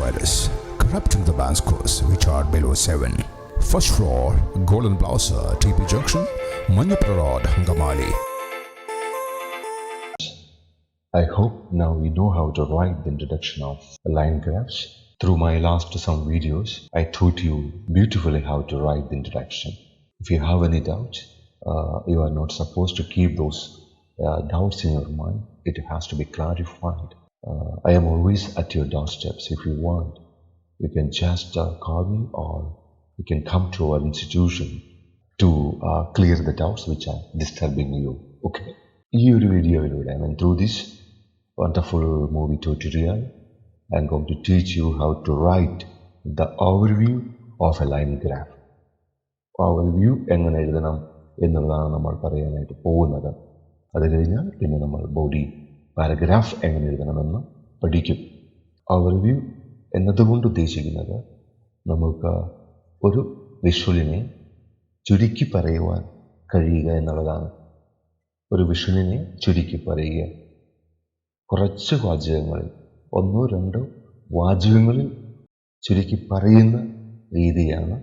virus, corrupting the band scores which are below 7. First floor, Golden Plaza, TP Junction, Manjapura Road, Gamali. I hope now you know how to write the introduction of line graphs. Through my last some videos, I taught you beautifully how to write the introduction. If you have any doubts, you are not supposed to keep those doubts in your mind. It has to be clarified. I am always at your doorsteps. If you want, you can just call me, or you can come to our institution to clear the doubts which are disturbing you. Okay. ഈ ഒരു വീഡിയോയിലൂടെ through this wonderful movie tutorial, I'm going to teach you how to write the overview of a line graph. Overview എങ്ങനെ എഴുതണം എന്നുള്ളതാണ് നമ്മൾ പറയാനായിട്ട് പോകുന്നത്. അത് കഴിഞ്ഞാൽ പിന്നെ നമ്മൾ ബോഡി പാരഗ്രാഫ് എങ്ങനെ എഴുതണമെന്ന് പഠിക്കും. ഓവർവ്യൂ എന്നതുകൊണ്ട് ഉദ്ദേശിക്കുന്നത് നമുക്ക് ഒരു വിഷ്വലിനെ ചുരുക്കി പറയുവാൻ കഴിയുക എന്നുള്ളതാണ്. ഒരു വിഷ്വലിനെ ചുരുക്കി പറയുക, കുറച്ച് വാചകങ്ങളിൽ, 1-2 വാചകങ്ങളിൽ ചുരുക്കി പറയുന്ന രീതിയാണ്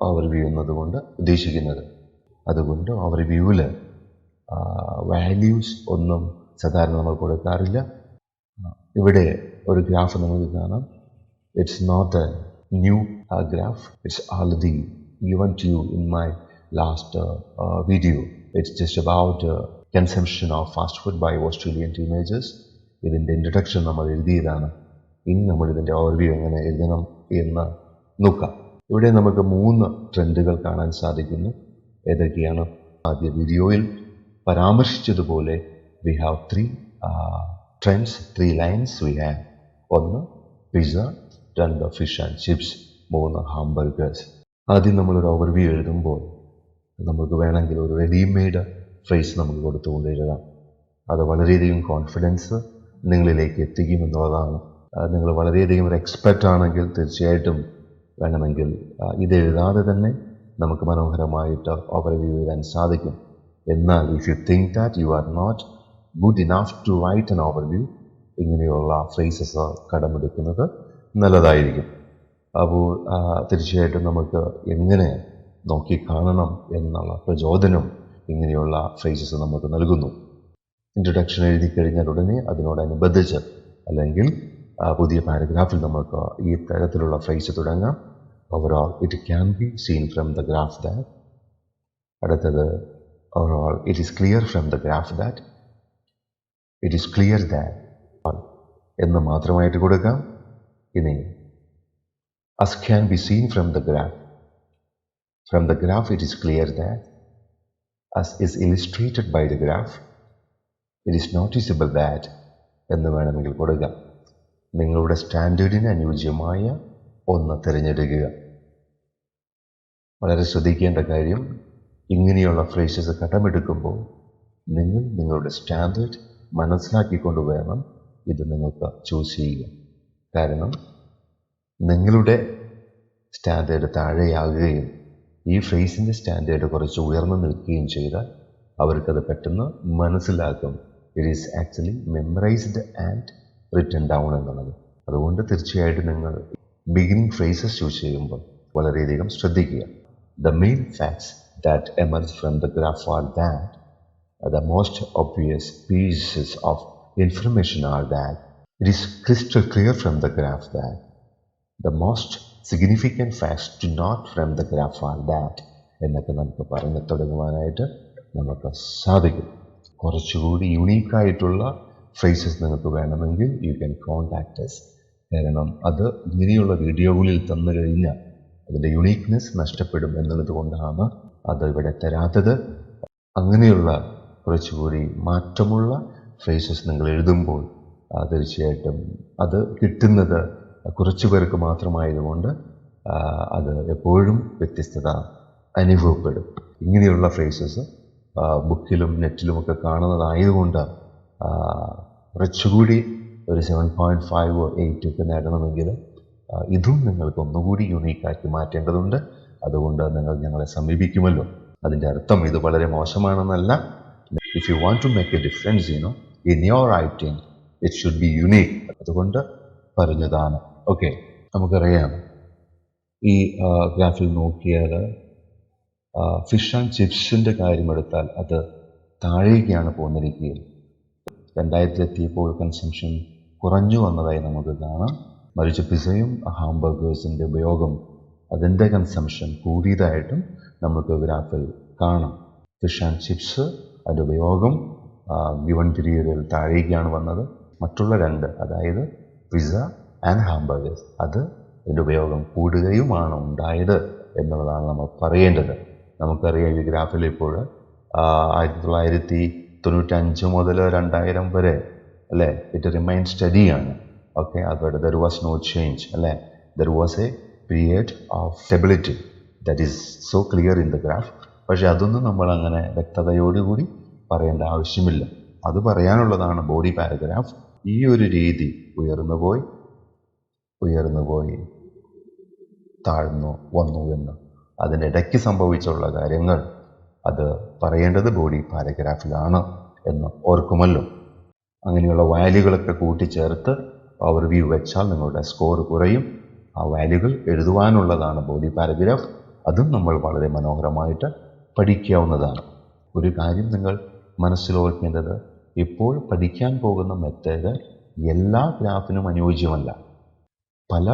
ഓവർവ്യൂ എന്നതുകൊണ്ട് ഉദ്ദേശിക്കുന്നത്. അതുകൊണ്ട് ഓവർവ്യൂവിൽ വാല്യൂസ് ഒന്നും സാധാരണ നമ്മൾ കൊടുക്കാറില്ല. ഇവിടെ ഒരു ഗ്രാഫ് നമുക്ക് കാണാം. It's not a new graph, it's already given to you in my last video. It's just about consumption of fast food by Australian teenagers. ഇതിൻ്റെ ഇൻട്രഡക്ഷൻ നമ്മൾ എഴുതിയതാണ്. ഇനി നമ്മൾ ഇതിൻ്റെ ഓവർവ്യൂ എങ്ങനെ എഴുതണം എന്ന് നോക്കാം. ഇവിടെ നമുക്ക് 3 ട്രെൻഡുകൾ കാണാൻ സാധിക്കുന്നു. ഏതൊക്കെയാണ്? ആദ്യ വീഡിയോയിൽ പരാമർശിച്ചതുപോലെ we have 3 trends, 3 lines we have. 1 pizza, 2 fish and chips, 3 hamburgers. ആദ്യം നമ്മളൊരു ഓവർവ്യൂ എഴുതുമ്പോൾ നമുക്ക് വേണമെങ്കിൽ ഒരു റെഡിമെയ്ഡ് ഫ്രേസ് നമുക്ക് കൊടുത്തുകൊണ്ട് എഴുതാം. അത് വളരെയധികം കോൺഫിഡൻസ് നിങ്ങളിലേക്ക് എത്തിക്കുമെന്നുള്ളതാണ്. നിങ്ങൾ വളരെയധികം ഒരു എക്സ്പെർട്ട് ആണെങ്കിൽ തീർച്ചയായിട്ടും വേണമെങ്കിൽ ഇത് എഴുതാതെ തന്നെ നമുക്ക് മനോഹരമായിട്ട് ഓവർവ്യൂ എഴുതാൻ സാധിക്കും. എന്നാൽ if you think that you are not good enough to write an overview, ഇങ്ങനെയുള്ള ഫ്രേസസ് കടമെടുക്കുന്നത് നല്ലതായിരിക്കും. അപ്പോൾ തീർച്ചയായിട്ടും നമുക്ക് എങ്ങനെ നോക്കി കാണണം എന്നുള്ള പ്രചോദനം ഇങ്ങനെയുള്ള ഫ്രേസസ് നമുക്ക് നൽകുന്നു. ഇൻട്രൊഡക്ഷൻ എഴുതി കഴിഞ്ഞാൽ ഉടനെ അതിനോടനുബന്ധിച്ച് അല്ലെങ്കിൽ പുതിയ പാരഗ്രാഫിൽ നമുക്ക് ഈ തരത്തിലുള്ള ഫ്രേസ് തുടങ്ങാം. Overall it can be seen from the graph that. അടുത്തത് overall it is clear from the graph that. It is clear that എന്ന് മാത്രമായിട്ട് കൊടുക്കാം. ഇനി as can be seen from the graph. From the graph it is clear that as is illustrated by the graph, it is noticeable that എന്ന് വേണമെങ്കിൽ കൊടുക്കാം. നിങ്ങളുടെ സ്റ്റാൻഡേർഡിന് അനുയോജ്യമായ ഒന്ന് തിരഞ്ഞെടുക്കുക. വളരെ ശ്രദ്ധിക്കേണ്ട കാര്യം, ഇങ്ങനെയുള്ള ഫ്രേസസ് കടമെടുക്കുമ്പോൾ നിങ്ങൾ നിങ്ങളുടെ സ്റ്റാൻഡേർഡ് മനസ്സിലാക്കിക്കൊണ്ട് വേണം ഇത് നിങ്ങൾക്ക് ചൂസ് ചെയ്യുക. കാരണം നിങ്ങളുടെ സ്റ്റാൻഡേർഡ് താഴെയാകുകയും ഈ ഫ്രേസിൻ്റെ സ്റ്റാൻഡേർഡ് കുറച്ച് ഉയർന്നു നിൽക്കുകയും ചെയ്താൽ അവർക്കത് പെട്ടെന്ന് മനസ്സിലാക്കും. It is actually മെമ്മറൈസ്ഡ് and written down എന്നുള്ളത്. അതുകൊണ്ട് തീർച്ചയായിട്ടും നിങ്ങൾ ബിഗിനിങ് ഫ്രേസസ് ചൂസ് ചെയ്യുമ്പോൾ വളരെയധികം ശ്രദ്ധിക്കുക. The main facts that emerge from the graph are that the most obvious pieces of information are that it is crystal clear from the graph that the most significant facts to note from the graph are that എന്നൊക്കെ നമുക്ക് പറഞ്ഞു തുടങ്ങുവാനായിട്ട് നമുക്ക് സാധിക്കും. കുറച്ചുകൂടി യുണീക്കായിട്ടുള്ള phrases നിങ്ങൾക്ക് വേണമെങ്കിൽ you can contact us. കാരണം അത് ഇങ്ങനെയുള്ള വീഡിയോകളിൽ തന്നു കഴിഞ്ഞാൽ അതിൻ്റെ യുണീക്നെസ് നഷ്ടപ്പെടും എന്നുള്ളത് കൊണ്ടാണ് അത് ഇവിടെ തരാത്തത്. അങ്ങനെയുള്ള കുറച്ചുകൂടി മാറ്റമുള്ള ഫ്രേസസ് നിങ്ങൾ എഴുതുമ്പോൾ തീർച്ചയായിട്ടും അത് കിട്ടുന്നത് കുറച്ചു പേർക്ക് മാത്രമായതുകൊണ്ട് അത് എപ്പോഴും വ്യത്യസ്തത അനുഭവപ്പെടും. ഇങ്ങനെയുള്ള ഫ്രേസസ് ബുക്കിലും നെറ്റിലുമൊക്കെ കാണുന്നതായതുകൊണ്ട് കുറച്ചുകൂടി ഒരു 7.5 or 8 ഒക്കെ നേടണമെങ്കിൽ ഇതും നിങ്ങൾക്ക് ഒന്നുകൂടി യുണീക്കാക്കി മാറ്റേണ്ടതുണ്ട്. അതുകൊണ്ട് നിങ്ങൾ ഞങ്ങളെ സമീപിക്കുമല്ലോ. അതിൻ്റെ അർത്ഥം ഇത് വളരെ മോശമാണെന്നല്ല. If you want to make a difference in your writing, it should be unique. അതുകൊണ്ട് പറഞ്ഞതാണ്. Okay, നമുക്കറിയാം ഈ ഗ്രാഫിൽ നോക്കിയാൽ ഫിഷ് ആൻഡ് ചിപ്സിൻ്റെ കാര്യമെടുത്താൽ അത് താഴേക്കാണ് പോന്നിരിക്കുക. 2000 എത്തിയപ്പോൾ കൺസംഷൻ കുറഞ്ഞു വന്നതായി നമുക്ക് കാണാം. മറിച്ച് പിസയും ഹാംബർഗേഴ്സിൻ്റെ ഉപയോഗം അതിൻ്റെ കൺസംഷൻ കൂടിയതായിട്ടും നമുക്ക് ഗ്രാഫിൽ കാണാം. ഫിഷ് ആൻഡ് ചിപ്സ് അതിൻ്റെ ഉപയോഗം ഗിവൺ പീരീഡിൽ താഴേക്കാണ് വന്നത്. മറ്റുള്ള രണ്ട്, അതായത് പിസ്സ ആൻഡ് ഹാംബർഗേഴ്സ്, അത് അതിൻ്റെ ഉപയോഗം കൂടുകയുമാണ് ഉണ്ടായത് എന്നുള്ളതാണ് നമ്മൾ പറയേണ്ടത്. നമുക്കറിയാം ഈ ഗ്രാഫിൽ ഇപ്പോൾ 1995 മുതൽ 2000 വരെ അല്ലേ, ഇറ്റ് റിമൈൻ സ്റ്റഡിയാണ്. ഓക്കെ, അവിടെ ദർ വാസ് നോ ചേഞ്ച് അല്ലേ, there was A period of stability that is so clear in the graph. പക്ഷേ അതൊന്നും നമ്മൾ അങ്ങനെ വ്യക്തതയോടുകൂടി പറയേണ്ട ആവശ്യമില്ല. അത് പറയാനുള്ളതാണ് ബോഡി പാരഗ്രാഫ്. ഈ ഒരു രീതി ഉയർന്നു പോയി താഴ്ന്നു വന്നു എന്ന് അതിൻ്റെ ഇടയ്ക്ക് സംഭവിച്ചുള്ള കാര്യങ്ങൾ അത് പറയേണ്ടത് ബോഡി പാരഗ്രാഫിലാണ് എന്ന് ഓർക്കുമല്ലോ. അങ്ങനെയുള്ള വാല്യൂകളൊക്കെ കൂട്ടിച്ചേർത്ത് ഓവർവ്യൂ വെച്ചാൽ നിങ്ങളുടെ സ്കോർ കുറയും. ആ വാല്യൂകൾ എഴുതുവാനുള്ളതാണ് ബോഡി പാരഗ്രാഫ്. അതും നമ്മൾ വളരെ മനോഹരമായിട്ട് പഠിക്കാവുന്നതാണ്. ഒരു കാര്യം നിങ്ങൾ മനസ്സിലോർക്കേണ്ടത്, ഇപ്പോൾ പഠിക്കാൻ പോകുന്ന മെത്തേഡ് എല്ലാ ഗ്രാഫിനും അനുയോജ്യമല്ല. പല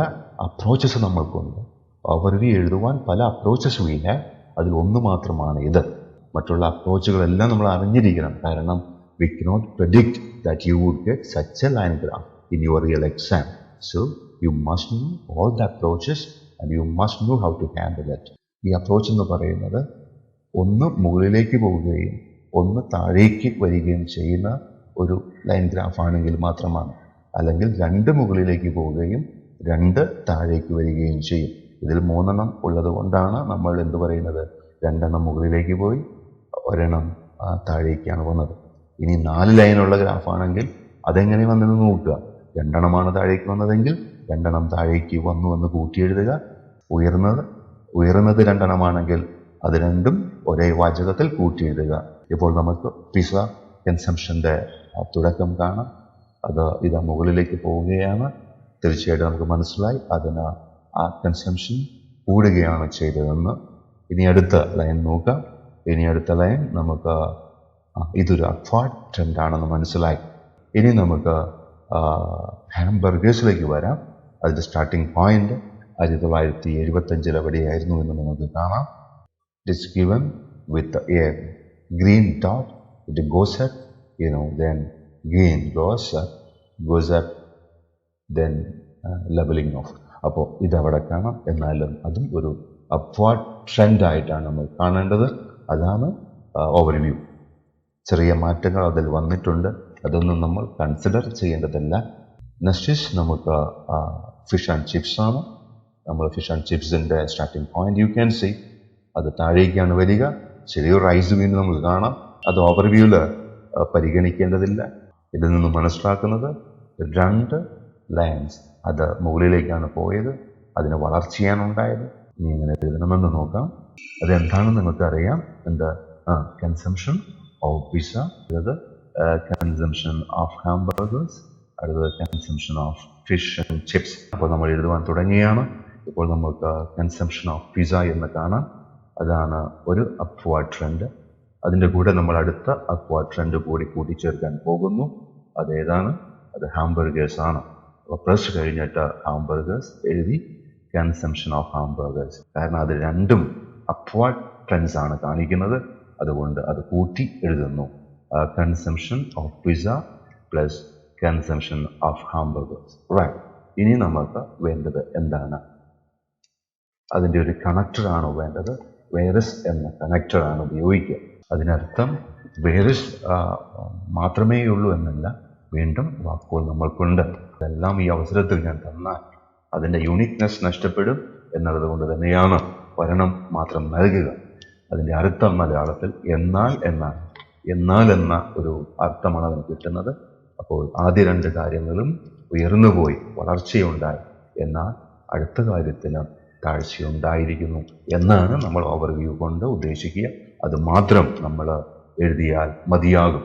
അപ്രോച്ചസ് നമ്മൾക്കുണ്ട്. ഓവർവ്യൂ എഴുതുവാൻ പല അപ്രോച്ചസ് ഇല്ല. അതിൽ ഒന്ന് മാത്രമാണ് ഇത്. മറ്റുള്ള അപ്രോച്ചുകളെല്ലാം നമ്മൾ അറിഞ്ഞിരിക്കണം. കാരണം we cannot predict that you would get such a line graph in your real exam. So you must know all the approaches and you must know how to handle it. ഈ അപ്രോച്ച് എന്ന് പറയുന്നത് ഒന്ന് മുകളിലേക്ക് പോവുകയും ഒന്ന് താഴേക്ക് വരികയും ചെയ്യുന്ന ഒരു ലൈൻ ഗ്രാഫ് ആണെങ്കിൽ മാത്രമാണ്. അല്ലെങ്കിൽ രണ്ട് മുകളിലേക്ക് പോവുകയും രണ്ട് താഴേക്ക് വരികയും ചെയ്യും. ഇതിൽ 3 ഉള്ളത് കൊണ്ടാണ് നമ്മൾ എന്ത് പറയുന്നത്, 2 മുകളിലേക്ക് പോയി 1 താഴേക്കാണ് വന്നത്. ഇനി 4 ലൈനുള്ള ഗ്രാഫാണെങ്കിൽ അതെങ്ങനെ വന്നെന്ന് നോക്കുക. 2 താഴേക്ക് വന്നതെങ്കിൽ 2 താഴേക്ക് വന്നു എന്ന് കൂട്ടിയെഴുതുക. ഉയർന്നത് 2 അത് രണ്ടും ഒരേ വാചകത്തിൽ കൂട്ടിയെഴുതുക. ഇപ്പോൾ നമുക്ക് പിസ്സ കൺസംഷൻ്റെ തുടക്കം കാണാം. അത് ഇതാ മുകളിലേക്ക് പോവുകയാണ്. തീർച്ചയായിട്ടും നമുക്ക് മനസ്സിലായി അതിന് ആ കൺസംഷൻ കൂടുകയാണ് ചെയ്തതെന്ന്. ഇനി അടുത്ത ലൈൻ നോക്കാം. ഇനി അടുത്ത ലൈൻ നമുക്ക് ഇതൊരു അപ്വാർഡ് ട്രെൻഡാണെന്ന് മനസ്സിലായി. ഇനി നമുക്ക് ഹാംബർഗേഴ്സിലേക്ക് വരാം. അതിൻ്റെ സ്റ്റാർട്ടിംഗ് പോയിന്റ് 1975 എവിടെയായിരുന്നു എന്ന് നമുക്ക് കാണാം. It is given with a green dot. It goes up, then green goes up, then leveling off. അപ്പോൾ ഇതവിടെ കാണാം. എന്നാലും അതും ഒരു അപ്വാർഡ് ട്രെൻഡായിട്ടാണ് നമ്മൾ കാണേണ്ടത്. അതാണ് ഓവർവ്യൂ. ചെറിയ മാറ്റങ്ങൾ അതിൽ വന്നിട്ടുണ്ട്. അതൊന്നും നമ്മൾ കൺസിഡർ ചെയ്യേണ്ടതല്ല. നെക്സ്റ്റ് നമുക്ക് ഫിഷ് ആൻഡ് ചിപ്സ് ആണ്. നമ്മൾ ഫിഷ് ആൻഡ് ചിപ്സിൻ്റെ starting point you can see, അത് താഴേക്കാണ് വരിക. ചെറിയൊരു റൈസ് വീണ്ടും നമുക്ക് കാണാം. അത് ഓവർവ്യൂവിൽ പരിഗണിക്കേണ്ടതില്ല. ഇതിൽ നിന്ന് മനസ്സിലാക്കുന്നത് 2 ലൈൻസ് അത് മുകളിലേക്കാണ് പോയത്. അതിന് വളർച്ചയാണ് ഉണ്ടായത്. ഇനി എങ്ങനെ എഴുതണമെന്ന് നോക്കാം. അതെന്താണെന്ന് നിങ്ങൾക്കറിയാം. എന്താ? കൺസംഷൻ ഓഫ് പിസ്സ, അതായത് കൺസംഷൻ ഓഫ് ഹാംബർഗേഴ്സ്, അടുത്തത് consumption of fish and chips. അപ്പോൾ നമ്മൾ എഴുതുവാൻ തുടങ്ങിയാണ്. ഇപ്പോൾ നമുക്ക് കൺസംഷൻ ഓഫ് പിസ്സ എന്ന് കാണാം. അതാണ് ഒരു അപ്വാർഡ് ട്രെൻഡ്. അതിൻ്റെ കൂടെ നമ്മൾ അടുത്ത അപ്വാർഡ് ട്രെൻഡ് കൂടി കൂട്ടിച്ചേർക്കാൻ പോകുന്നു. അതേതാണ്? അത് ഹാംബർഗേഴ്സ് ആണ്. അപ്പോൾ പ്ലസ് കഴിഞ്ഞിട്ട് ഹാംബർഗേഴ്സ് എഴുതി കൺസംഷൻ ഓഫ് ഹാംബർഗേഴ്സ്. കാരണം അത് രണ്ടും അപ്വാർഡ് ട്രെൻഡ്സ് ആണ് കാണിക്കുന്നത്. അതുകൊണ്ട് അത് കൂട്ടി എഴുതുന്നു. Consumption of pizza plus consumption of hamburgers. Right. ഇനി നമുക്ക് വേണ്ടത് എന്താണ്? അതിൻ്റെ ഒരു കണക്ടറാണ് വേണ്ടത്. വേറസ് എന്ന കണക്ടറാണ് ഉപയോഗിക്കുക. അതിനർത്ഥം വേറസ് മാത്രമേ ഉള്ളൂ എന്നല്ല, വീണ്ടും വാക്കുകൾ നമ്മൾക്കുണ്ട്. അതെല്ലാം ഈ അവസരത്തിൽ ഞാൻ തന്നാൽ അതിൻ്റെ യൂണിക്നെസ് നഷ്ടപ്പെടും എന്നുള്ളത് കൊണ്ട് തന്നെയാണ് ഒരെണ്ണം മാത്രം നൽകുക. അതിൻ്റെ അർത്ഥം മലയാളത്തിൽ എന്നാൽ എന്ന ഒരു അർത്ഥമാണ് അതിന് കിട്ടുന്നത്. അപ്പോൾ ആദ്യ 2 കാര്യങ്ങളും ഉയർന്നുപോയി, വളർച്ചയുണ്ടായി. എന്നാൽ അടുത്ത കാര്യത്തിന് താഴ്ചയുണ്ടായിരിക്കുന്നു എന്നാണ് നമ്മൾ ഓവർവ്യൂ കൊണ്ട് ഉദ്ദേശിക്കുക. അത് മാത്രം നമ്മൾ എഴുതിയാൽ മതിയാകും.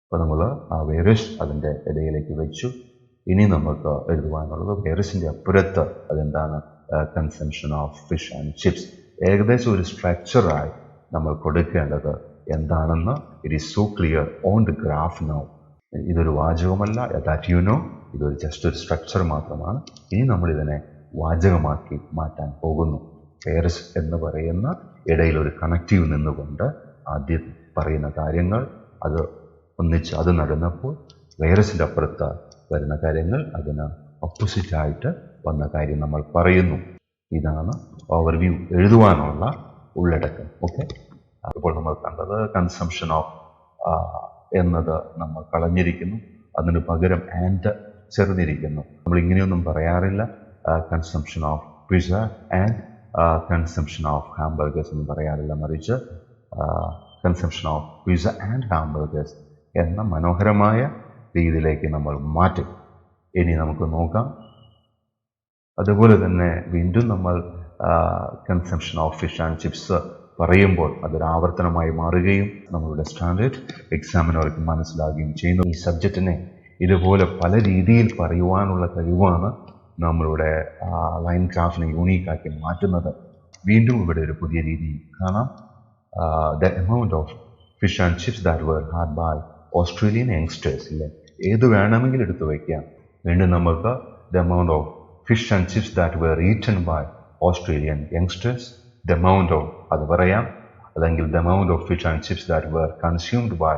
അപ്പോൾ നമ്മൾ ആ വേറസ് അതിൻ്റെ ഇടയിലേക്ക് വെച്ചു. ഇനി നമുക്ക് എഴുതുവാനുള്ളത് വേറസിൻ്റെ അപ്പുറത്ത് അതെന്താണ് consumption of fish and chips. ഏകദേശം ഒരു സ്ട്രക്ചറായി നമ്മൾ കൊടുക്കേണ്ടത് എന്താണെന്ന് it is so clear on the graph now. ഇതൊരു വാചകമല്ല, ദാറ്റ് യു നോ, ഇതൊരു ജസ്റ്റ് ഒരു സ്ട്രക്ചർ മാത്രമാണ്. ഇനി നമ്മളിതിനെ വാചകമാക്കി മാറ്റാൻ പോകുന്നു. വേറസ് എന്ന് പറയുന്ന ഇടയിൽ ഒരു കണക്റ്റീവ് നിന്നുകൊണ്ട് ആദ്യം പറയുന്ന കാര്യങ്ങൾ അത് ഒന്നിച്ച് അത് നടന്നപ്പോൾ വേറസിൻ്റെ അപ്പുറത്ത് വരുന്ന കാര്യങ്ങൾ അതിന് ഓപ്പോസിറ്റായിട്ട് വന്ന കാര്യം നമ്മൾ പറയുന്നു. ഇതാണ് ഓവർവ്യൂ എഴുതുവാനുള്ള ഉള്ളടക്കം. ഓക്കെ, അപ്പോൾ നമ്മൾ കണ്ടത് കൺസംഷൻ ഓഫ് എന്നത് നമ്മൾ കളഞ്ഞിരിക്കുന്നു, അതിന് പകരം ആൻഡ് ചേർന്നിരിക്കുന്നു. നമ്മൾ ഇങ്ങനെയൊന്നും പറയാറില്ല. Consumption of pizza and consumption of hamburgers എന്ന് പറയാറില്ല, മറിച്ച് consumption of pizza and hamburgers എന്ന മനോഹരമായ രീതിയിലേക്ക് നമ്മൾ മാറ്റും. ഇനി നമുക്ക് നോക്കാം. അതുപോലെ തന്നെ വീണ്ടും നമ്മൾ consumption of fish and chips പറയുമ്പോൾ അതൊരു ആവർത്തനമായി മാറുകയും നമ്മളുടെ സ്റ്റാൻഡേർഡ് എക്സാമിനർക്ക് മനസ്സിലാകുകയും ചെയ്യുന്നു. ഈ സബ്ജക്റ്റിനെ ഇതുപോലെ പല രീതിയിൽ പറയുവാനുള്ള കഴിവാണ് നമ്മളുടെ ലൈൻ ക്രാഫ്റ്റിനെ യൂണീക്കാക്കി മാറ്റുന്നത്. വീണ്ടും ഇവിടെ ഒരു പുതിയ രീതി കാണാം. The amount of fish and chips that were had by Australian youngsters. ഇല്ലേ, ഏത് വേണമെങ്കിലും എടുത്തു വയ്ക്കാം. വീണ്ടും നമുക്ക് the amount of fish and chips that were eaten by Australian youngsters. The amount of അത് പറയാം, അല്ലെങ്കിൽ the amount of fish and chips that were consumed by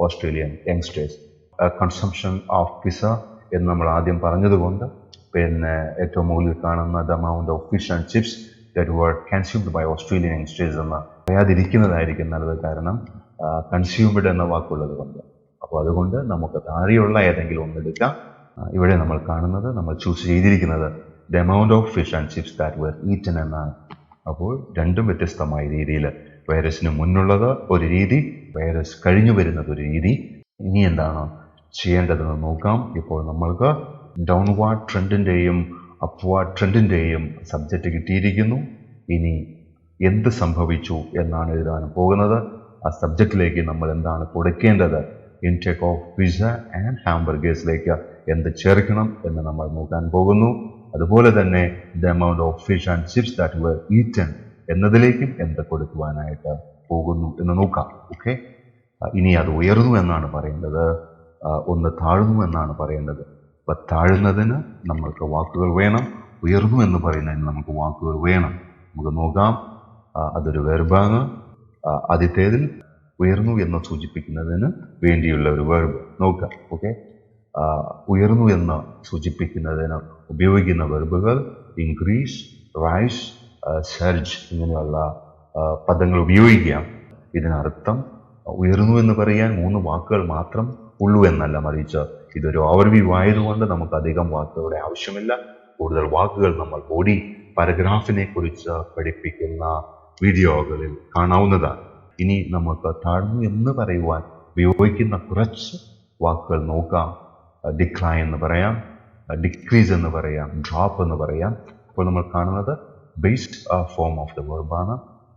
Australian youngsters. Consumption of pizza എന്ന് നമ്മൾ ആദ്യം പറഞ്ഞതുകൊണ്ട് പിന്നെ ഏറ്റവും മുകളിൽ കാണുന്ന the amount of fish and chips that were consumed by Australian youngsters എന്ന് പറയാതിരിക്കുന്നതായിരിക്കും നല്ലത്. കാരണം കൺസ്യൂംഡ് എന്ന വാക്കുള്ളത് കൊണ്ട്. അപ്പോൾ അതുകൊണ്ട് നമുക്ക് താഴെയുള്ള ഏതെങ്കിലും ഒന്നെടുക്കാം. ഇവിടെ നമ്മൾ കാണുന്നത്, നമ്മൾ ചൂസ് ചെയ്തിരിക്കുന്നത് the amount of fish and chips that were eaten എന്നാണ്. അപ്പോൾ രണ്ടും വ്യത്യസ്തമായ രീതിയിൽ, വൈറസിന് മുന്നുള്ളത് ഒരു രീതി, വൈറസ് കഴിഞ്ഞു വരുന്നത് ഒരു രീതി. ഇനി എന്താണ് ചെയ്യേണ്ടതെന്ന് നോക്കാം. ഇപ്പോൾ നമ്മൾക്ക് ഡൗൺവാർഡ് ട്രെൻഡിൻ്റെയും അപ്വാർഡ് ട്രെൻഡിൻ്റെയും സബ്ജക്റ്റ് കിട്ടിയിരിക്കുന്നു. ഇനി എന്ത് സംഭവിച്ചു എന്നാണ് എഴുതാൻ പോകുന്നത്. ആ സബ്ജക്റ്റിലേക്ക് നമ്മൾ എന്താണ് കൊടുക്കേണ്ടത്, ഇൻടേക്ക് ഓഫ് പിസ്സ ആൻഡ് ഹാംബർഗേഴ്സിലേക്ക് എന്ത് ചേർക്കണം എന്ന് നമ്മൾ നോക്കാൻ പോകുന്നു. അതുപോലെ തന്നെ the amount of fish and chips that were eaten എന്നതിലേക്കും എന്ത് കൊടുക്കുവാനായിട്ട് പോകുന്നു എന്ന് നോക്കാം. ഓക്കെ, ഇനി അത് ഉയർന്നു എന്നാണ് പറയേണ്ടത്, ഒന്ന് താഴ്ന്നു എന്നാണ് പറയേണ്ടത്. അപ്പം താഴുന്നതിന് നമ്മൾക്ക് വാക്കുകൾ വേണം, ഉയർന്നു എന്ന് പറയുന്നതിന് നമുക്ക് വാക്കുകൾ വേണം. നമുക്ക് നോക്കാം. അതൊരു വെർബാണ്. ആദ്യത്തേതിൽ ഉയർന്നു എന്ന് സൂചിപ്പിക്കുന്നതിന് വേണ്ടിയുള്ള ഒരു വെർബ് നോക്കാം. ഓക്കെ, ഉയർന്നു എന്ന് സൂചിപ്പിക്കുന്നതിന് ഉപയോഗിക്കുന്ന വെർബുകൾ ഇൻക്രീസ്, റൈസ്, സർജ് ഇങ്ങനെയുള്ള പദങ്ങൾ ഉപയോഗിക്കാം. ഇതിനർത്ഥം ഉയർന്നു എന്ന് പറയാൻ 3 വാക്കുകൾ മാത്രം ഉള്ളൂ എന്നല്ല, മറിച്ച് ഇതൊരു ഓവർവ്യൂ ആയതുകൊണ്ട് നമുക്ക് അധികം വാക്കുകളുടെ ആവശ്യമില്ല. കൂടുതൽ വാക്കുകൾ നമ്മൾ ബോഡി പാരഗ്രാഫിനെ കുറിച്ച് പഠിപ്പിക്കുന്ന വീഡിയോകളിൽ കാണാവുന്നതാണ്. ഇനി നമുക്ക് താഴ്ന്നു എന്ന് പറയുവാൻ ഉപയോഗിക്കുന്ന കുറച്ച് വാക്കുകൾ നോക്കാം. ഡിക്ലൈൻ എന്ന് പറയാം, ഡിക്രീസ് എന്ന് പറയാം, ഡ്രോപ്പ് എന്ന് പറയാം. അപ്പോൾ നമ്മൾ കാണുന്നത് ബേസ്ഡ് ഫോം ഓഫ് ദ വെർബാണ്.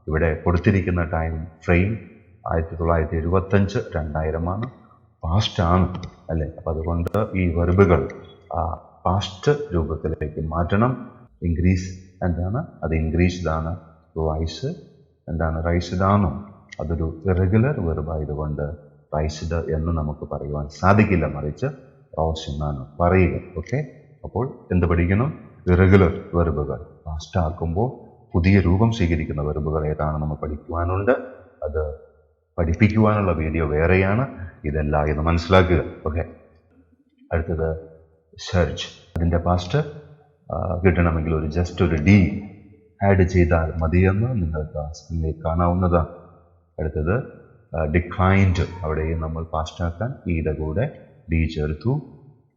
ഇവിടെ കൊടുത്തിരിക്കുന്ന ടൈം ഫ്രെയിം 1975 2000 പാസ്റ്റ് ആണ് അല്ലേ. അപ്പം അതുകൊണ്ട് ഈ വെർബുകൾ പാസ്റ്റ് രൂപത്തിലേക്ക് മാറ്റണം. ഇൻക്രീസ് എന്താണ്, അത് ഇൻക്രീസ്ഡ് ആണ്. റൈസ് എന്താണ്, റൈസ്ഡ് ആണോ, അതൊരു ഇറഗുലർ വെർബായതുകൊണ്ട് റൈസ്ഡ് എന്ന് നമുക്ക് പറയുവാൻ സാധിക്കില്ല, മറിച്ച് റോസ് എന്നാണ് പറയുക. ഓക്കെ, അപ്പോൾ എന്ത് പഠിക്കണം, ഇറഗുലർ വെർബുകൾ പാസ്റ്റ് ആക്കുമ്പോൾ പുതിയ രൂപം സ്വീകരിക്കുന്ന വെർബുകൾ ഏതാണ് നമ്മൾ പഠിക്കുവാനുണ്ട്. അത് പഠിപ്പിക്കുവാനുള്ള വീഡിയോ വേറെയാണ്, ഇതല്ല എന്ന് മനസ്സിലാക്കുക. ഓക്കെ, അടുത്തത് സെർച്ച്. അതിൻ്റെ പാസ്റ്റ് കിട്ടണമെങ്കിൽ ജസ്റ്റ് ഒരു ഡി ആഡ് ചെയ്താൽ മതിയെന്ന് നിങ്ങൾക്ക് സ്ക്രീനിൽ കാണാവുന്നതാണ്. അടുത്തത് ഡിക്ലൈൻഡ്. അവിടെയും നമ്മൾ പാസ്റ്റ് ആക്കാൻ ഈയുടെ കൂടെ ഡി ചേർത്തു.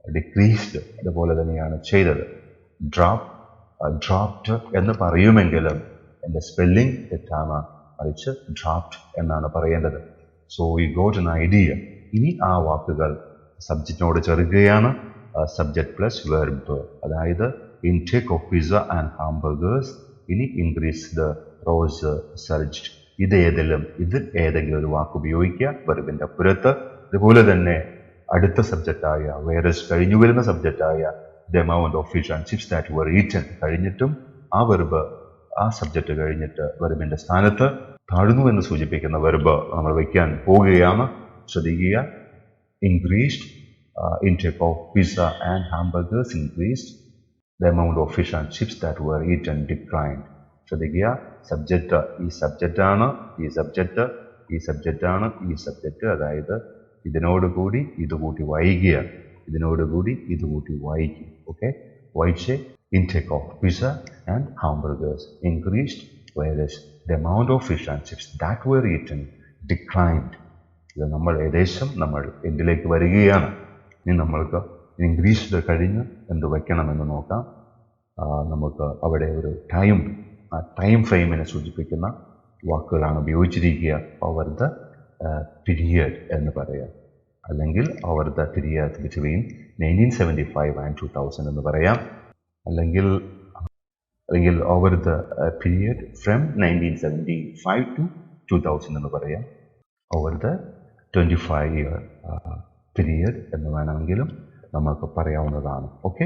ഡിക്രീസ്ഡ് അതുപോലെ തന്നെയാണ് ചെയ്തത്. ഡ്രോപ്പ്, ഡ്രോപ്ഡ് എന്ന് പറയുമെങ്കിലും എൻ്റെ സ്പെല്ലിംഗ് തെറ്റാണ്, മറിച്ച് ഡ്രോപ്ഡ് എന്നാണ് പറയേണ്ടത്. So we got an idea. ഇനി ആ വാക്കുകൾ സബ്ജക്റ്റിനോട് ചേർക്കുകയാണ്. സബ്ജക്റ്റ് പ്ലസ് വെർബ്, അതായത് ഇൻടേക്ക് ഓഫ് പിസ്സ ആൻഡ് ഹാംബർഗേഴ്സ്. ഇനി ഇൻക്രീസ്ഡ്, റോസ്, സർജ്ഡ്. ഇത് ഏതെങ്കിലും ഒരു വാക്ക് ഉപയോഗിക്കുക വെർബിൻ്റെ പുറത്ത്. അതുപോലെ തന്നെ അടുത്ത സബ്ജക്റ്റായ വേറസ് കഴിഞ്ഞു വരുന്ന സബ്ജക്റ്റായ the amount of fish and chips that were eaten കഴിഞ്ഞിട്ടും ആ വെർബ് ആ സബ്ജക്റ്റ് കഴിഞ്ഞിട്ട് വെർബിന്റെ സ്ഥാനത്ത് താഴ്ന്നു എന്ന് സൂചിപ്പിക്കുന്ന വെർബ് നമ്മൾ വയ്ക്കാൻ പോവുകയാണ്. ശ്രദ്ധിക്കുക. Increased intake of pizza and hamburgers increased. The amount of fish and chips that were eaten declined. ശ്രദ്ധിക്കുക. സബ്ജക്റ്റ് ഈ സബ്ജക്റ്റാണ്, ഈ സബ്ജക്റ്റ് ഈ സബ്ജക്റ്റാണ്, ഈ സബ്ജക്റ്റ്, അതായത് ഇതിനോടുകൂടി ഇത് കൂട്ടി വായിക്കുക, ഇതിനോടുകൂടി ഇത് കൂട്ടി വായിക്കുക. ഓക്കെ, വായിച്ച് intake of pizza and hamburgers increased, whereas the amount of fish and chips that were eaten declined. ഇത് നമ്മൾ ഏകദേശം നമ്മൾ എന്തിലേക്ക് വരികയാണ്. ഇനി നമ്മൾക്ക് ഇംഗ്ലീഷിൽ കഴിഞ്ഞ് എന്ത് വയ്ക്കണമെന്ന് നോക്കാം. നമുക്ക് അവിടെ ഒരു ടൈം ഫ്രെയിമിനെ സൂചിപ്പിക്കുന്ന വാക്കുകളാണ് ഉപയോഗിച്ചിരിക്കുക. ഓവർ ദ പീരിയഡ് എന്ന് പറയാം, അല്ലെങ്കിൽ over the period between 1975 and 2000 എന്ന് പറയാം, അല്ലെങ്കിൽ over the period from 1975 to 2000 എന്ന് പറയാം. ഓവർ ദ 25-year പീരിയഡ് എന്ന് വേണമെങ്കിലും നമുക്ക് പറയാവുന്നതാണ്. ഓക്കെ,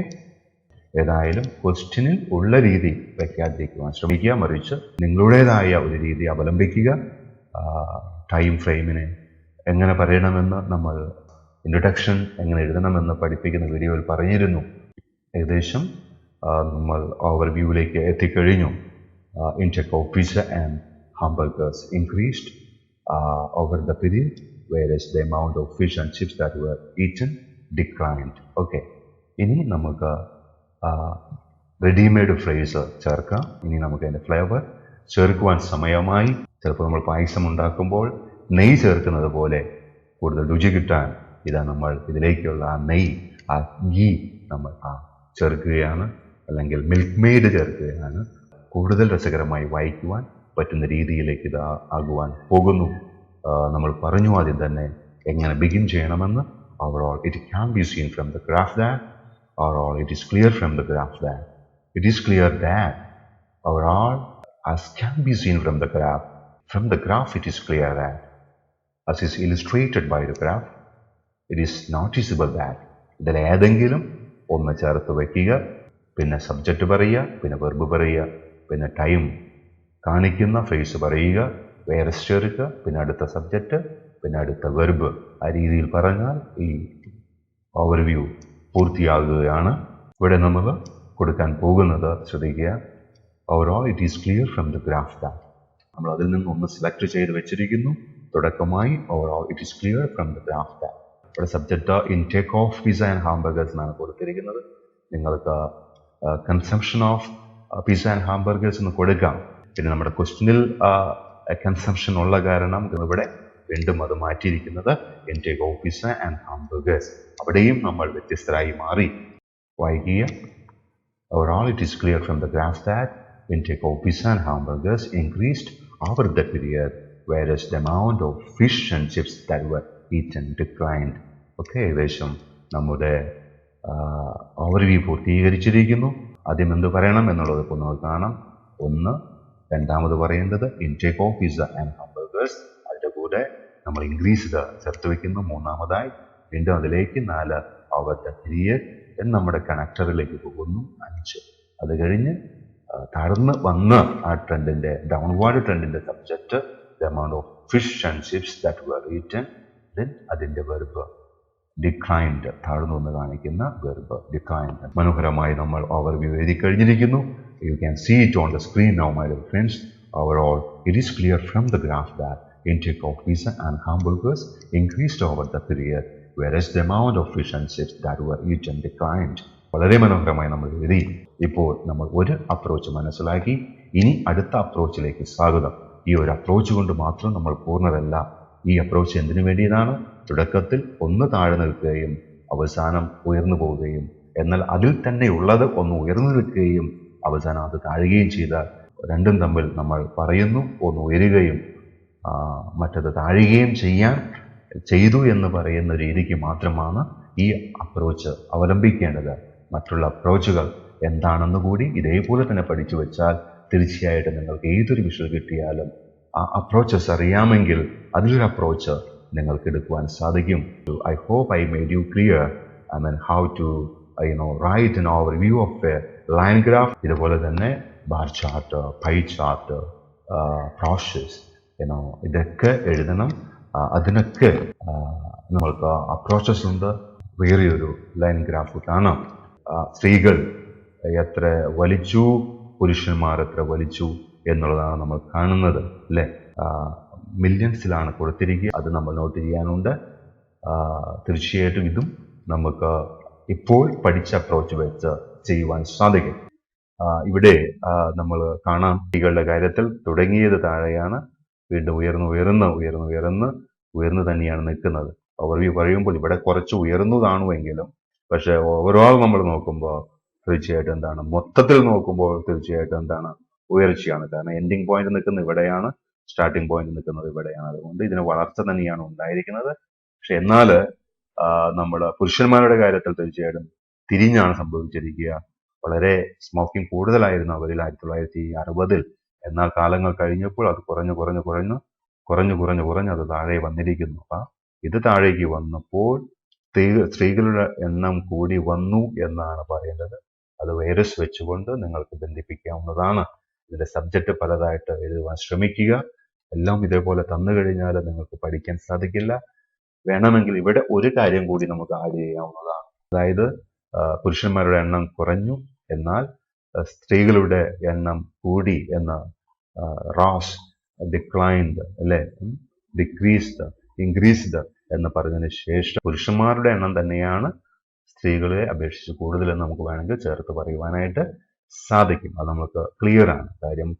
ഏതായാലും ക്വസ്റ്റ്യനിൽ ഉള്ള രീതി വയ്ക്കാതിരിക്കുവാൻ ശ്രമിക്കുക, മറിച്ച് നിങ്ങളുടേതായ ഒരു രീതി അവലംബിക്കുക. ടൈം ഫ്രെയിമിനെ എങ്ങനെ പറയണമെന്ന് നമ്മൾ ഇൻട്രൊഡക്ഷൻ എങ്ങനെ എഴുതണമെന്ന് പഠിപ്പിക്കുന്ന വീഡിയോയിൽ പറഞ്ഞിരുന്നു. ഏകദേശം നമ്മൾ ഓവർവ്യൂവിലേക്ക് എത്തിക്കഴിഞ്ഞു. intake of pizza and hamburgers increased over the period, whereas the amount of fish and chips that were eaten declined. Okay, ഇനി നമുക്ക് റെഡിമെയ്ഡ് ഫ്രേസ് ചേർക്കാം. ഇനി നമുക്ക് അതിൻ്റെ ഫ്ലേവർ ചേർക്കുവാൻ സമയമായി. ചിലപ്പോൾ നമ്മൾ പായസം ഉണ്ടാക്കുമ്പോൾ നെയ്യ് ചേർക്കുന്നത് പോലെ കൂടുതൽ രുചി കിട്ടാൻ ഇതാ നമ്മൾ ഇതിലേക്കുള്ള ആ നെയ്യ്, ആ ഗീ നമ്മൾ ചേർക്കുകയാണ്, അല്ലെങ്കിൽ മിൽക്ക് മെയ്ഡ് ചേർക്കുകയാണ്. കൂടുതൽ രസകരമായി വായിക്കുവാൻ പറ്റുന്ന രീതിയിലേക്ക് ഇത് ആകുവാൻ പോകുന്നു. നമ്മൾ പറഞ്ഞു ആദ്യം തന്നെ എങ്ങനെ ബിഗിൻ ചെയ്യണമെന്ന്. Overall, it can be seen from the graph that, overall, it is clear from the graph that. It is clear that, overall, as can be seen from the graph. From the graph, it is clear that, as is illustrated by the graph, it is noticeable that. ഇതിൽ ഏതെങ്കിലും ഒന്ന് ചേർത്ത് വയ്ക്കുക, പിന്നെ subject പറയുക, പിന്നെ verb പറയുക, പിന്നെ ടൈം കാണിക്കുന്ന ഫ്രേസ് പറയുക, വേറെ ചേർക്കുക, പിന്നെ അടുത്ത സബ്ജക്റ്റ്, പിന്നെ അടുത്ത വെർബ്. ആ രീതിയിൽ പറഞ്ഞാൽ ഈ ഓവർവ്യൂ പൂർത്തിയാകുകയാണ്. ഇവിടെ നമ്മൾ കൊടുക്കാൻ പോകുന്നത് ശ്രദ്ധിക്കുക. Overall it is clear from the graph that. നമ്മൾ അതിൽ നിന്ന് ഒന്ന് സെലക്ട് ചെയ്ത് വെച്ചിരിക്കുന്നു. തുടക്കമായി overall it is clear from the graph that. ഇവിടെ subject intake of pizza and hamburgers എന്നാണ് കൊടുത്തിരിക്കുന്നത്. നിങ്ങൾക്ക് consumption of pizza and hamburgers എന്ന് കൊടുക്കാം. പിന്നെ നമ്മുടെ ക്വസ്റ്റ്യനിൽ കൺസംഷൻ ഉള്ള കാരണം ഇവിടെ വീണ്ടും അത് മാറ്റിയിരിക്കുന്നത് intake of pizza and hamburgers. അവിടെയും നമ്മൾ വ്യത്യസ്തരായി മാറി. വായിക്കുക. Overall, it is clear from the graph that intake of pizza and hamburgers increased over the period, whereas the amount of fish and chips that were eaten declined. Okay, ഏകദേശം നമ്മുടെ overview പൂർത്തീകരിച്ചിരിക്കുന്നു. ആദ്യം എന്ത് പറയണം എന്നുള്ളത് ഇപ്പോൾ നമുക്ക് കാണാം. ഒന്ന്, രണ്ടാമത് പറയേണ്ടത് intake of pizza and hamburgers. അതിൻ്റെ കൂടെ നമ്മൾ ഇംഗ്ലീഷ് ചേർത്ത് വയ്ക്കുന്നു. മൂന്നാമതായി വീണ്ടും അതിലേക്ക് 4 over the period എന്ന് നമ്മുടെ കണക്ടറിലേക്ക് പോകുന്നു. 5. അത് കഴിഞ്ഞ് താഴ്ന്ന് വന്ന് ആ ട്രെൻഡിൻ്റെ ഡൗൺവേർഡ് ട്രെൻഡിൻ്റെ subject the amount of fish and chips that were eaten. Then അതിൻ്റെ വെർബ് ഡിക്ലൈൻഡ്, താഴ്ന്നു എന്ന് കാണിക്കുന്ന വെർബ് ഡിക്ലൈൻഡ്. മനോഹരമായി നമ്മൾ ഓവർവ്യൂ എഴുതി കഴിഞ്ഞിരിക്കുന്നു. You can see it on the screen now, my dear friends. Overall, it is clear from the graph that intake of pizza and hamburgers increased over the period, whereas the amount of fish and chips that were eaten declined. വളരെ മനോഹരമായി നമ്മൾ എഴുതി. ഇപ്പോൾ നമ്മൾ ഒരു approach മനസ്സിലാക്കി. ഇനി അടുത്ത അപ്രോച്ചിലേക്ക് സ്വാഗതം. ഈ ഒരു അപ്രോച്ച് കൊണ്ട് മാത്രം നമ്മൾ പൂർണ്ണരല്ല. ഈ അപ്രോച്ച് എന്തിനു വേണ്ടിയതാണ്? തുടക്കത്തിൽ ഒന്ന് താഴെ നിൽക്കുകയും അവസാനം ഉയർന്നു പോവുകയും, എന്നാൽ അതിൽ തന്നെയുള്ളത് ഒന്ന് ഉയർന്നു നിൽക്കുകയും അവസാനം അത് താഴുകയും ചെയ്താൽ രണ്ടും തമ്മിൽ നമ്മൾ പറയുന്നു ഒന്ന് ഉയരുകയും മറ്റത് താഴുകയും ചെയ്തു എന്ന് പറയുന്ന രീതിക്ക് മാത്രമാണ് ഈ അപ്രോച്ച് അവലംബിക്കേണ്ടത്. മറ്റുള്ള അപ്രോച്ചുകൾ എന്താണെന്ന് കൂടി ഇതേപോലെ തന്നെ പഠിച്ചു വെച്ചാൽ തീർച്ചയായിട്ടും നിങ്ങൾക്ക് ഏതൊരു വിഷയം കിട്ടിയാലും ആ അപ്രോച്ചസ് അറിയാമെങ്കിൽ അതിലൊരു അപ്രോച്ച് നിങ്ങൾക്ക് എടുക്കുവാൻ സാധിക്കും. I hope I made you clear, how to write an overview of a line graph. ഇതുപോലെ തന്നെ bar chart, pie chart, process, ഇതൊക്കെ എഴുതണം. അതിനൊക്കെ നമ്മൾക്ക് അപ്രോച്ചസ് ഉണ്ട്. വേറെയൊരു ലൈൻ ഗ്രാഫ് കാണാം. സ്ത്രീകൾ എത്ര വലിച്ചു, പുരുഷന്മാർ എത്ര വലിച്ചു എന്നുള്ളതാണ് നമ്മൾ കാണുന്നത്, അല്ലേ? മില്യൺസിലാണ് കൊടുത്തിരിക്കുക. അത് നമ്മൾ നോട്ട് ചെയ്യാനുണ്ട്. തീർച്ചയായിട്ടും ഇതും നമുക്ക് ഇപ്പോൾ പഠിച്ച അപ്രോച്ച് വെച്ച് ചെയ്യുവാൻ സാധിക്കും. ഇവിടെ നമ്മൾ കാണാം, സ്ത്രീകളുടെ കാര്യത്തിൽ തുടങ്ങിയത് താഴെയാണ്, വീണ്ടും ഉയർന്നു തന്നെയാണ് നിൽക്കുന്നത്. ഓവർവ്യൂ പറയുമ്പോൾ ഇവിടെ കുറച്ച് ഉയർന്നു കാണുമെങ്കിലും പക്ഷെ ഓവറോൾ നമ്മൾ നോക്കുമ്പോൾ തീർച്ചയായിട്ടും എന്താണ്, മൊത്തത്തിൽ നോക്കുമ്പോൾ തീർച്ചയായിട്ടും എന്താണ്, ഉയർച്ചയാണ്. കാരണം എൻഡിങ് പോയിന്റ് നിൽക്കുന്നത് ഇവിടെയാണ്, സ്റ്റാർട്ടിംഗ് പോയിന്റ് നിൽക്കുന്നത് ഇവിടെയാണ്. അതുകൊണ്ട് ഇതിന് വളർച്ച തന്നെയാണ് ഉണ്ടായിരിക്കുന്നത്. പക്ഷെ എന്നാൽ നമ്മൾ പുരുഷന്മാരുടെ കാര്യത്തിൽ തീർച്ചയായിട്ടും തിരിഞ്ഞാണ് സംഭവിച്ചിരിക്കുക. വളരെ സ്മോക്കിംഗ് കൂടുതലായിരുന്നു അവരിൽ 1960-ൽ. എന്നാൽ കാലങ്ങൾ കഴിഞ്ഞപ്പോൾ അത് കുറഞ്ഞു അത് താഴെ വന്നിരിക്കുന്നു. ഇത് താഴേക്ക് വന്നപ്പോൾ സ്ത്രീകളുടെ എണ്ണം കൂടി വന്നു എന്നാണ് പറയേണ്ടത്. അത് വൈറസ് വെച്ചുകൊണ്ട് നിങ്ങൾക്ക് ബന്ധിപ്പിക്കാവുന്നതാണ്. ഇതിന്റെ സബ്ജക്റ്റ് പലതായിട്ട് എഴുതുവാൻ ശ്രമിക്കുക. എല്ലാം ഇതേപോലെ തന്നു കഴിഞ്ഞാൽ നിങ്ങൾക്ക് പഠിക്കാൻ സാധിക്കില്ല. വേണമെങ്കിൽ ഇവിടെ ഒരു കാര്യം കൂടി നമുക്ക് ആഡ് ചെയ്യാവുന്നതാണ്. അതായത് പുരുഷന്മാരുടെ എണ്ണം കുറഞ്ഞു, എന്നാൽ സ്ത്രീകളുടെ എണ്ണം കൂടി എന്ന റാസ് ഡിക്ലൈൻഡ്, അല്ലെ, ഡിക്രീസ്ഡ്, ഇൻക്രീസ്ഡ് എന്ന് പറഞ്ഞതിന് ശേഷം പുരുഷന്മാരുടെ എണ്ണം തന്നെയാണ് സ്ത്രീകളെ അപേക്ഷിച്ച് കൂടുതലെന്ന് നമുക്ക് വേണമെങ്കിൽ ചേർത്ത് പറയുവാനായിട്ട് സാധിക്കും. അത് നമുക്ക് ക്ലിയർ ആണ്. കാര്യം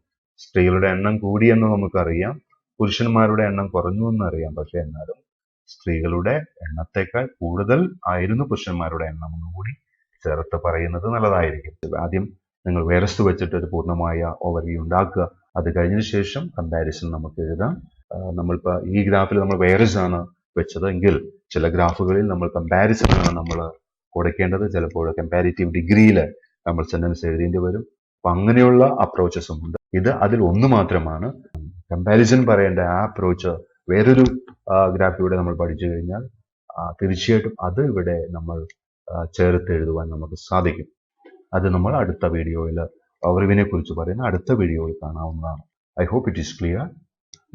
സ്ത്രീകളുടെ എണ്ണം കൂടിയെന്ന് നമുക്കറിയാം, പുരുഷന്മാരുടെ എണ്ണം കുറഞ്ഞു എന്നറിയാം. പക്ഷെ എന്നാലും സ്ത്രീകളുടെ എണ്ണത്തേക്കാൾ കൂടുതൽ ആയിരുന്നു പുരുഷന്മാരുടെ എണ്ണം എന്നുകൂടി ചേർത്ത് പറയുന്നത് നല്ലതായിരിക്കും. ആദ്യം നിങ്ങൾ വൈറസ് വെച്ചിട്ട് ഒരു പൂർണ്ണമായ ഓവർവ്യൂ ഉണ്ടാക്കുക. അത് കഴിഞ്ഞതിന് ശേഷം കമ്പാരിസൺ നമുക്ക് എഴുതാം. നമ്മളിപ്പോൾ ഈ ഗ്രാഫിൽ നമ്മൾ വൈറസ് ആണ് വെച്ചതെങ്കിൽ ചില ഗ്രാഫുകളിൽ നമ്മൾ കമ്പാരിസൺ ആണ് നമ്മൾ കൊടുക്കേണ്ടത്. ചിലപ്പോൾ കമ്പാരിറ്റീവ് ഡിഗ്രിയിൽ നമ്മൾ സെന്റൻസ് എഴുതേണ്ടി വരും. അപ്പൊ അങ്ങനെയുള്ള അപ്രോച്ചസും ഉണ്ട്. ഇത് അതിൽ ഒന്ന് മാത്രമാണ്. കമ്പാരിസൺ പറയേണ്ട ആ അപ്രോച്ച് വേറൊരു ഗ്രാഫിലൂടെ നമ്മൾ പഠിച്ചു കഴിഞ്ഞാൽ തീർച്ചയായിട്ടും അത് ഇവിടെ നമ്മൾ ചേർത്ത് എഴുതുവാൻ നമുക്ക് സാധിക്കും. അത് നമ്മൾ അടുത്ത വീഡിയോയിൽ ഓവർവ്യൂവിനെ കുറിച്ച് പറയുന്ന അടുത്ത വീഡിയോയിൽ കാണാവുന്നതാണ്. I hope it is clear.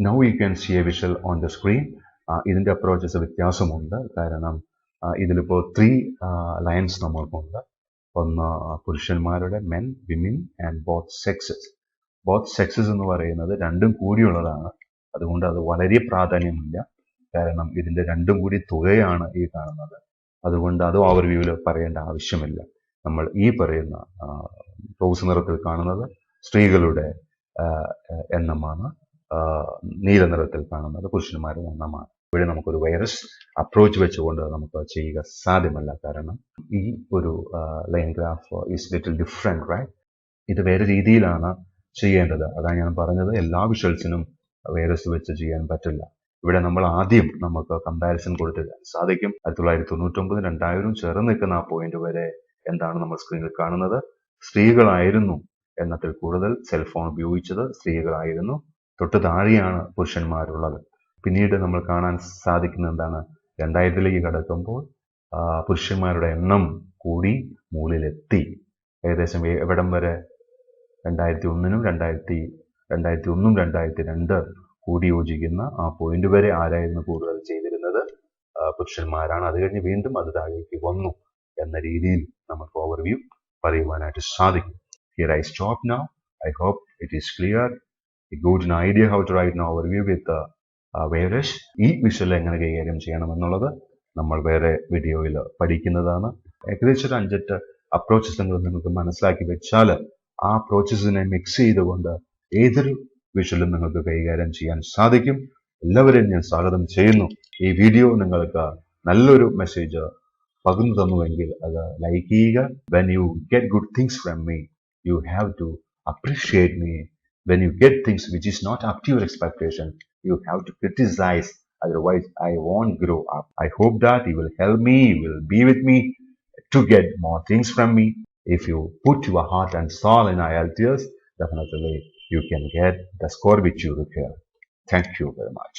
Now you can see a visual on the screen. ഇതിന്റെ അപ്രോച്ചസ് വ്യത്യാസമുണ്ട്. കാരണം ഇതിലിപ്പോൾ 3 ലൈൻസ് നമ്മൾക്കുണ്ട്. ഒന്ന് പുരുഷന്മാരുടെ men, women and both sexes. Both sexes എന്ന് പറയുന്നത് രണ്ടും കൂടിയുള്ളതാണ്. അതുകൊണ്ട് അത് വളരെ പ്രാധാന്യമില്ല. കാരണം ഇതിന്റെ രണ്ടും കൂടി തുകയാണ് ഈ കാണുന്നത്. അതുകൊണ്ട് അത് ഓവർവ്യൂവിൽ പറയേണ്ട ആവശ്യമില്ല. നമ്മൾ ഈ പറയുന്ന റോസ് നിറത്തിൽ കാണുന്നത് സ്ത്രീകളുടെ എണ്ണമാണ്, നീല നിറത്തിൽ കാണുന്നത് പുരുഷന്മാരുടെ എണ്ണമാണ്. ഇവിടെ നമുക്കൊരു വൈറസ് അപ്രോച്ച് വെച്ചുകൊണ്ട് നമുക്ക് ചെയ്യുക സാധ്യമല്ല. കാരണം ഈ ഒരു line graph is little different, right? ഇത് വേറെ രീതിയിലാണ് ചെയ്യേണ്ടത്. അതാണ് ഞാൻ പറഞ്ഞത്, എല്ലാ വിഷ്വൽസിനും വൈറസ് വെച്ച് ചെയ്യാൻ പറ്റില്ല. ഇവിടെ നമ്മൾ ആദ്യം നമുക്ക് കമ്പാരിസൺ കൊടുത്ത് സാധിക്കും. 1999, 2000 ചേർന്ന് നിൽക്കുന്ന ആ പോയിന്റ് വരെ എന്താണ് നമ്മൾ സ്ക്രീനിൽ കാണുന്നത്? സ്ത്രീകളായിരുന്നു എണ്ണത്തിൽ കൂടുതൽ സെൽഫോൺ ഉപയോഗിച്ചത്, സ്ത്രീകളായിരുന്നു. തൊട്ട് താഴെയാണ് പുരുഷന്മാരുള്ളത്. പിന്നീട് നമ്മൾ കാണാൻ സാധിക്കുന്ന എന്താണ്, 2000ലേക്ക് കടക്കുമ്പോൾ പുരുഷന്മാരുടെ എണ്ണം കൂടി മുകളിലെത്തി. ഏകദേശം എവിടം വരെ? 2001 2002 കൂടി യോജിക്കുന്ന ആ പോയിന്റ് വരെ ആരായിരുന്നു കൂടുതൽ ചെയ്തിരുന്നത്? പുരുഷന്മാരാണ്. അത് കഴിഞ്ഞ് വീണ്ടും അത് താഴേക്ക് വന്നു എന്ന രീതിയിൽ നമുക്ക് ഓവർവ്യൂ പറയുവാനായിട്ട് സാധിക്കും. Here I stop now. I hope it is clear. You got an idea how to write an overview with virus. ഈ വിഷ്വൽ എങ്ങനെ കൈകാര്യം ചെയ്യണമെന്നുള്ളത് നമ്മൾ വേറെ വീഡിയോയിൽ പഠിക്കുന്നതാണ്. ഏകദേശം ഒരു 5-8 അപ്രോച്ചസ് നിങ്ങൾക്ക് മനസ്സിലാക്കി വെച്ചാൽ ആ അപ്രോച്ചസിനെ മിക്സ് ചെയ്തുകൊണ്ട് ഏതൊരു വിഷ്വലും നിങ്ങൾക്ക് കൈകാര്യം ചെയ്യാൻ സാധിക്കും. എല്ലാവരെയും ഞാൻ സ്വാഗതം ചെയ്യുന്നു. ഈ വീഡിയോ നിങ്ങൾക്ക് നല്ലൊരു മെസ്സേജ് പകർന്നു തന്നുവെങ്കിൽ അത് ലൈക്ക് ചെയ്യുക. When you get good things from me, you have to appreciate me. When you get things which is not up to your expectation, you have to criticize. Otherwise, I won't grow up. I hope that you will help me, you will be with me to get more things from me. If you put your heart and soul in IELTS, definitely you can get the score which you require. Thank you very much.